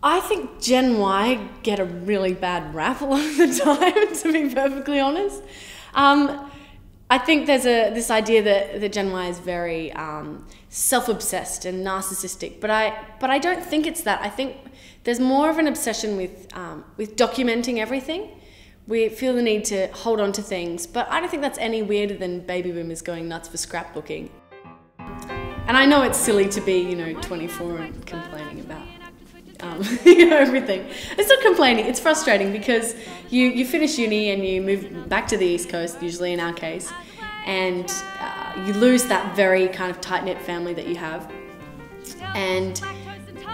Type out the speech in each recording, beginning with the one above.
I think Gen Y get a really bad rap a lot of the time, to be perfectly honest. I think there's this idea that Gen Y is very self-obsessed and narcissistic, but I don't think it's that. I think there's more of an obsession with documenting everything. We feel the need to hold on to things, but I don't think that's any weirder than baby boomers going nuts for scrapbooking. And I know it's silly to be, 24 and complaining about, everything. It's not complaining, it's frustrating because you finish uni and you move back to the East Coast, usually in our case, and you lose that very kind of tight-knit family that you have. And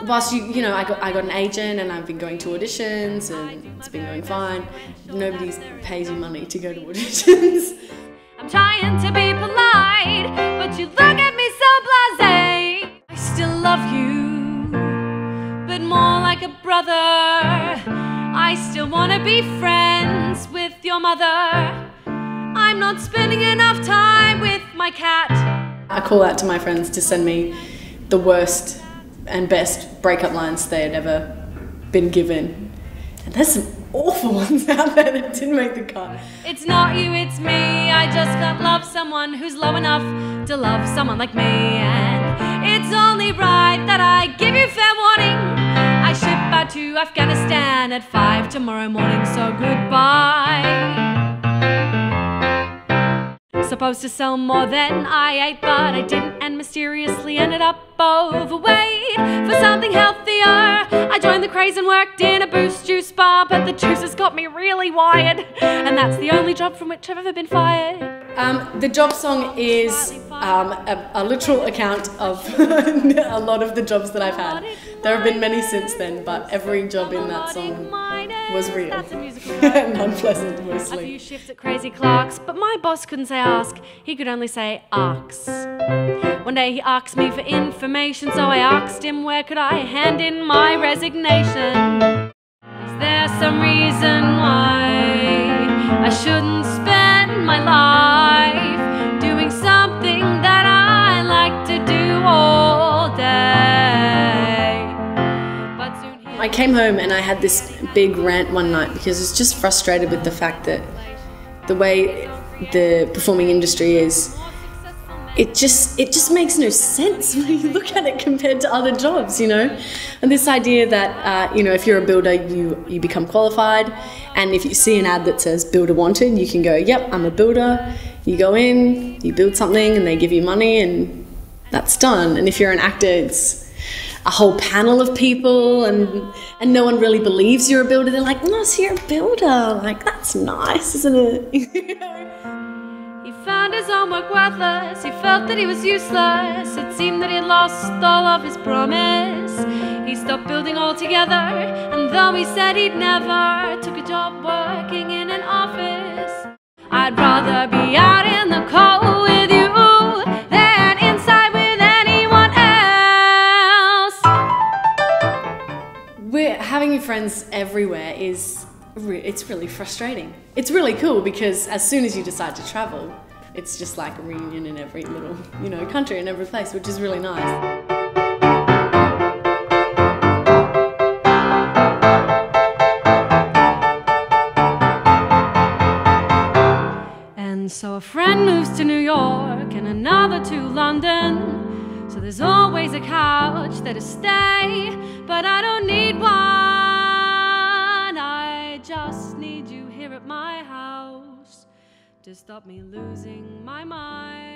whilst I got an agent and I've been going to auditions and it's been going fine, nobody pays you money to go to auditions. I'm trying to be polite, but you look at me so blasé. I still love you, but more like a brother. I still want to be friends with your mother. I'm not spending enough time with my cat. I call out to my friends to send me the worst and best breakup lines they had ever been given. And there's some awful ones out there that didn't make the cut. It's not you, it's me. I just can't love someone who's low enough to love someone like me. And it's only right that I give you fair warning. I ship out to Afghanistan at 5 tomorrow morning, so goodbye. Supposed to sell more than I ate, but I didn't, and mysteriously ended up overweight. For something healthier, I joined the craze and worked in a boost juice bar, but the juices got me really wired, and that's the only job from which I've ever been fired. The job song is a literal account of a lot of the jobs that I've had. There have been many since then, but every job in that song was real and unpleasant mostly. A few shifts at Crazy Clark's, but my boss couldn't say ask, he could only say ask. One day he asked me for information, so I asked him where could I hand in my resignation. Is there some reason why I shouldn't spend my life doing something that I like to do all day? But soon I came home and I had this big rant one night because I was just frustrated with the fact that the way the performing industry is, it just makes no sense when you look at it compared to other jobs, And this idea that, if you're a builder, you become qualified, and if you see an ad that says builder wanted, you can go, yep, I'm a builder. You go in, you build something, and they give you money, and that's done. And if you're an actor, it's a whole panel of people, and no one really believes you're a builder. They're like, no, so you're a builder. Like, that's nice, isn't it? He found his homework worthless, he felt that he was useless. It seemed that he had lost all of his promise. He stopped building altogether, and though he said he'd never, took a job working in an office. I'd rather be out in the cold with you than inside with anyone else. Having friends everywhere it's really frustrating. It's really cool because as soon as you decide to travel, it's just like a reunion in every little, country and every place, which is really nice. And so a friend moves to New York and another to London. So there's always a couch there to stay, but I don't need one. I just need you here at my house to stop me losing my mind.